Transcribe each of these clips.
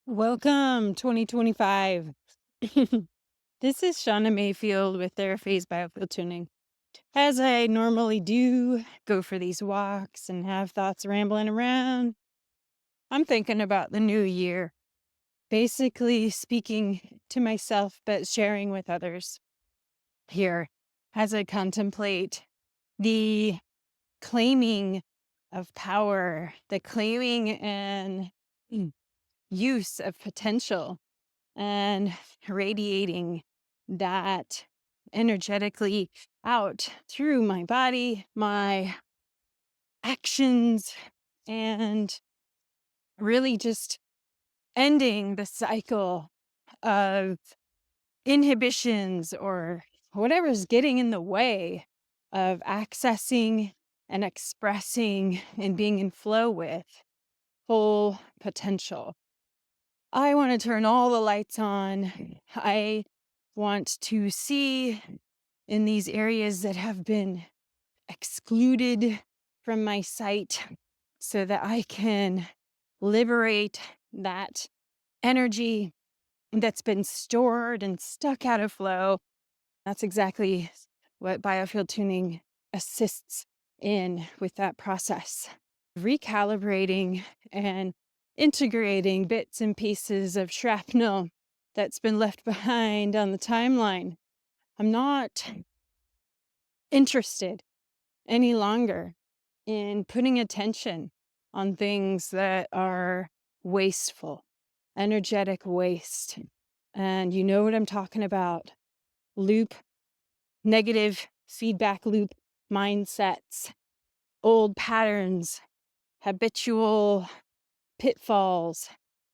Welcome, 2025. This is Shauna Mayfield with Phase Biofield Tuning. As I normally do, go for these walks and have thoughts rambling around. I'm thinking about the new year, basically speaking to myself, but sharing with others here as I contemplate the claiming of power, the claiming and use of potential and radiating that energetically out through my body, my actions, and really just ending the cycle of inhibitions or whatever's getting in the way of accessing and expressing and being in flow with full potential. I want to turn all the lights on. I want to see in these areas that have been excluded from my sight so that I can liberate that energy that's been stored and stuck out of flow. That's exactly what biofield tuning assists in with that process. Recalibrating and integrating bits and pieces of shrapnel that's been left behind on the timeline. I'm not interested any longer in putting attention on things that are wasteful, energetic waste. And you know what I'm talking about. Negative feedback loop mindsets, old patterns, habitual pitfalls.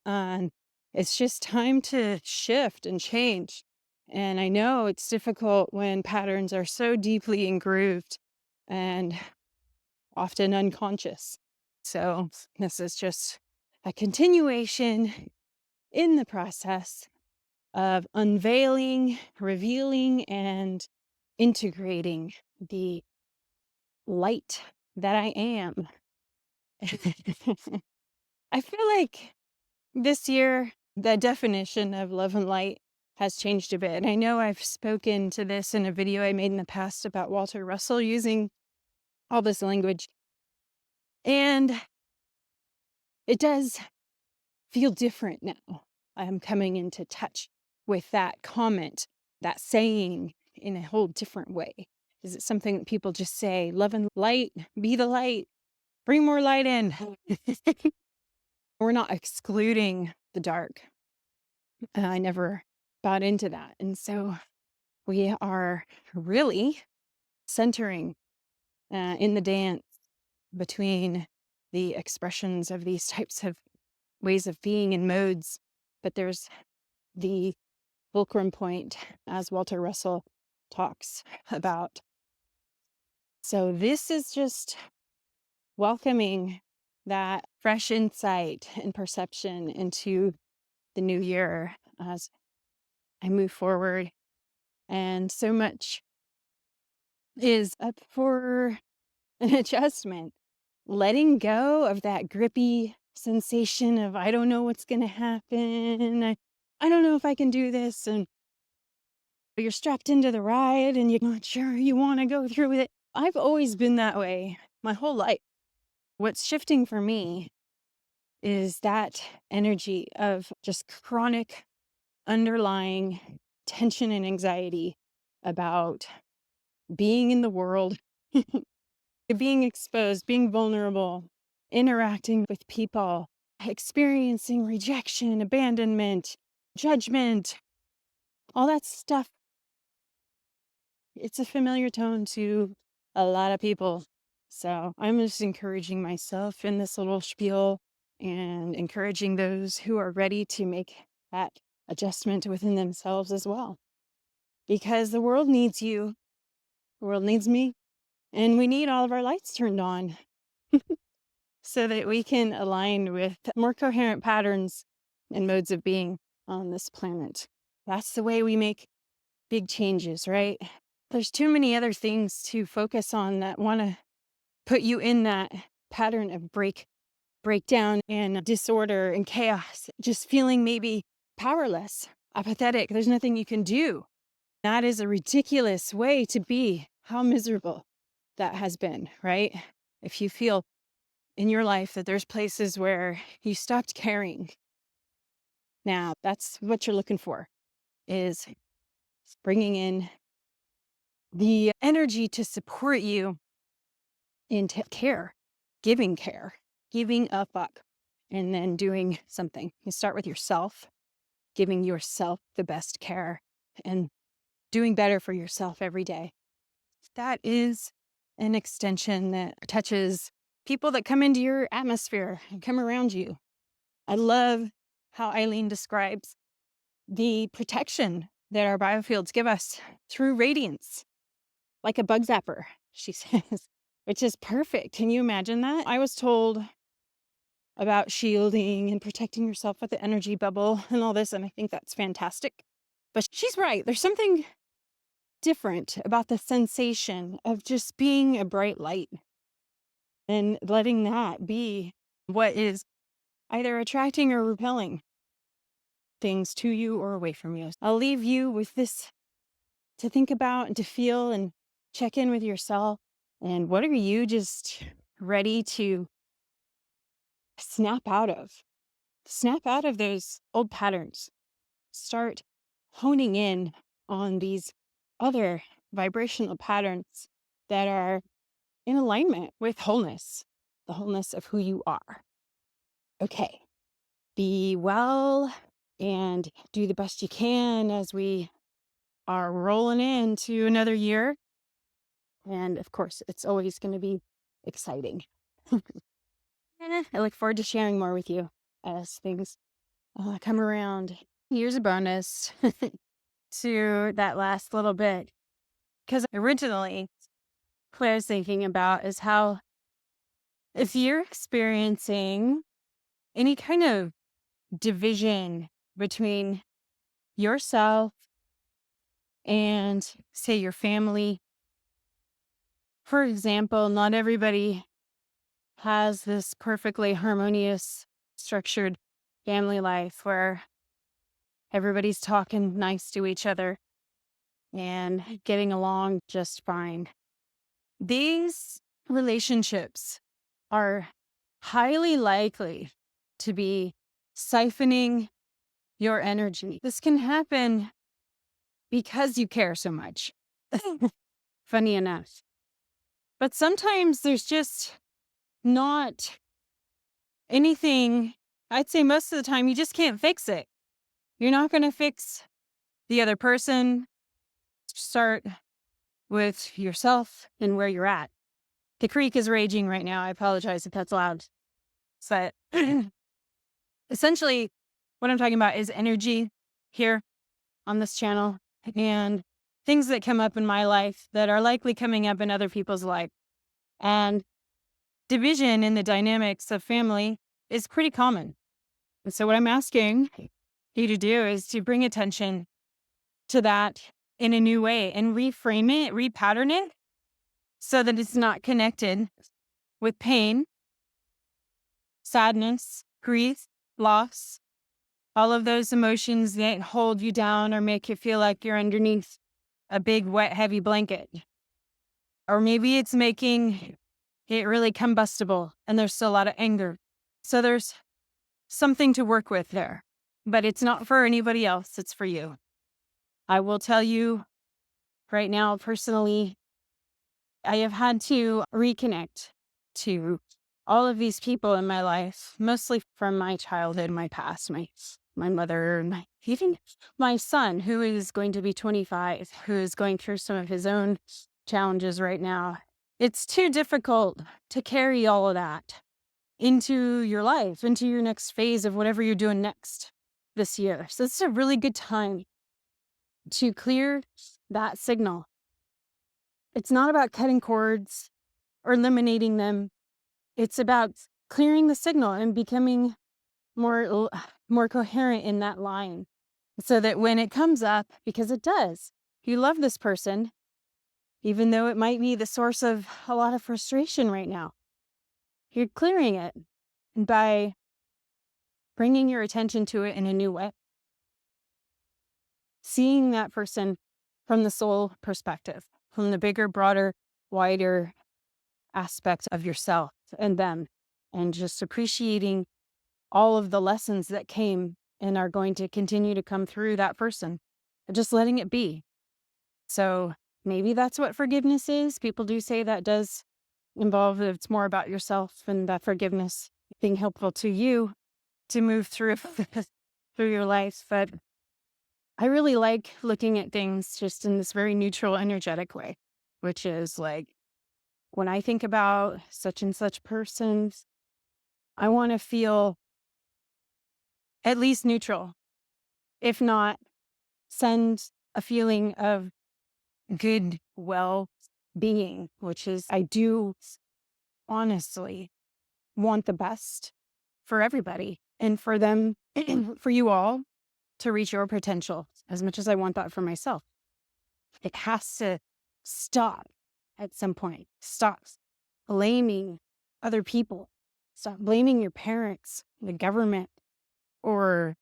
And it's just time to shift and change. And I know it's difficult when patterns are so deeply engrooved and often unconscious. So this is just a continuation in the process of unveiling, revealing, and integrating the light that I am. I feel like this year, the definition of love and light has changed a bit. And I know I've spoken to this in a video I made in the past about Walter Russell using all this language. And it does feel different now. I'm coming into touch with that comment, that saying in a whole different way. Is it something that people just say, love and light, be the light, bring more light in? We're not excluding the dark. I never bought into that. And so we are really centering in the dance between the expressions of these types of ways of being and modes. But there's the fulcrum point, as Walter Russell talks about. So this is just welcoming that fresh insight and perception into the new year as I move forward. And so much is up for an adjustment. Letting go of that grippy sensation of, I don't know what's going to happen. I don't know if I can do this. And you're strapped into the ride and you're not sure you want to go through with it. I've always been that way my whole life. What's shifting for me is that energy of just chronic underlying tension and anxiety about being in the world, being exposed, being vulnerable, interacting with people, experiencing rejection, abandonment, judgment, all that stuff. It's a familiar tone to a lot of people. So I'm just encouraging myself in this little spiel and encouraging those who are ready to make that adjustment within themselves as well. Because the world needs you, the world needs me, and we need all of our lights turned on so that we can align with more coherent patterns and modes of being on this planet. That's the way we make big changes, right? There's too many other things to focus on that want to put you in that pattern of break breakdown and disorder and chaos, just feeling maybe powerless, apathetic. There's nothing you can do. That is a ridiculous way to be. How miserable that has been, right? If you feel in your life that there's places where you stopped caring. Now, that's what you're looking for, is bringing in the energy to support you into care, giving a fuck, and then doing something. You start with yourself, giving yourself the best care and doing better for yourself every day. That is an extension that touches people that come into your atmosphere and come around you. I love how Eileen describes the protection that our biofields give us through radiance, like a bug zapper, she says, which is perfect. Can you imagine that? I was told about shielding and protecting yourself with the energy bubble and all this, and I think that's fantastic. But she's right. There's something different about the sensation of just being a bright light and letting that be what is either attracting or repelling things to you or away from you. I'll leave you with this to think about and to feel and check in with yourself. And what are you just ready to snap out of? Snap out of those old patterns. Start honing in on these other vibrational patterns that are in alignment with wholeness, the wholeness of who you are. Okay, be well and do the best you can as we are rolling into another year. And of course, it's always going to be exciting. I look forward to sharing more with you as things come around. Here's a bonus to that last little bit. Because originally, what I was thinking about is how if you're experiencing any kind of division between yourself and, say, your family, for example, not everybody has this perfectly harmonious, structured family life where everybody's talking nice to each other and getting along just fine. These relationships are highly likely to be siphoning your energy. This can happen because you care so much. Funny enough. But sometimes there's just not anything. I'd say most of the time you just can't fix it. You're not going to fix the other person. Start with yourself and where you're at. The creek is raging right now. I apologize if that's loud. But essentially, what I'm talking about is energy here on this channel and things that come up in my life that are likely coming up in other people's life. And division in the dynamics of family is pretty common. And so what I'm asking you to do is to bring attention to that in a new way and reframe it, repattern it so that it's not connected with pain, sadness, grief, loss, all of those emotions that hold you down or make you feel like you're underneath a big, wet, heavy blanket. Or maybe it's making it really combustible and there's still a lot of anger. So there's something to work with there, but it's not for anybody else. It's for you. I will tell you right now, personally, I have had to reconnect to all of these people in my life, mostly from my childhood, my past, my mother, and even my son, who is going to be 25, who is going through some of his own challenges right now. It's too difficult to carry all of that into your life, into your next phase of whatever you're doing next this year. So it's a really good time to clear that signal. It's not about cutting cords or eliminating them. It's about clearing the signal and becoming more coherent in that line so that when it comes up, because it does, you love this person, even though it might be the source of a lot of frustration right now. You're clearing it by bringing your attention to it in a new way, seeing that person from the soul perspective, from the bigger, broader, wider aspect of yourself and them, and just appreciating all of the lessons that came and are going to continue to come through that person, and just letting it be. So maybe that's what forgiveness is. People do say that does involve, it's more about yourself and that forgiveness being helpful to you to move through through your life. But I really like looking at things just in this very neutral, energetic way, which is like, when I think about such and such persons, I want to feel at least neutral, if not send a feeling of good well being, which is, I do honestly want the best for everybody and for them, for you all to reach your potential as much as I want that for myself. It has to stop at some point. Stop blaming other people. Stop blaming your parents, the government, or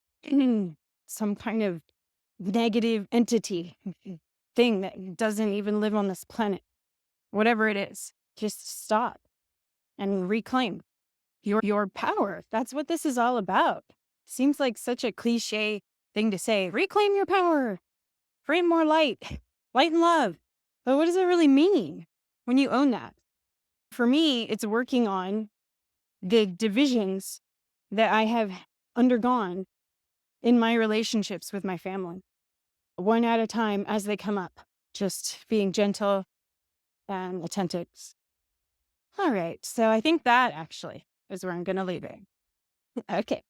some kind of negative entity thing that doesn't even live on this planet. Whatever it is, just stop and reclaim your power. That's what this is all about. Seems like such a cliche thing to say. Reclaim your power. Bring more light. Light and love. But what does it really mean when you own that? For me, it's working on the divisions that I have undergone in my relationships with my family, one at a time as they come up, just being gentle and attentive. All right. So I think that actually is where I'm going to leave it. Okay.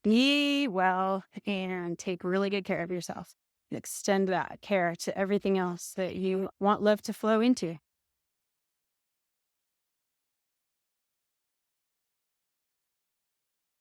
Be well and take really good care of yourself. Extend that care to everything else that you want love to flow into.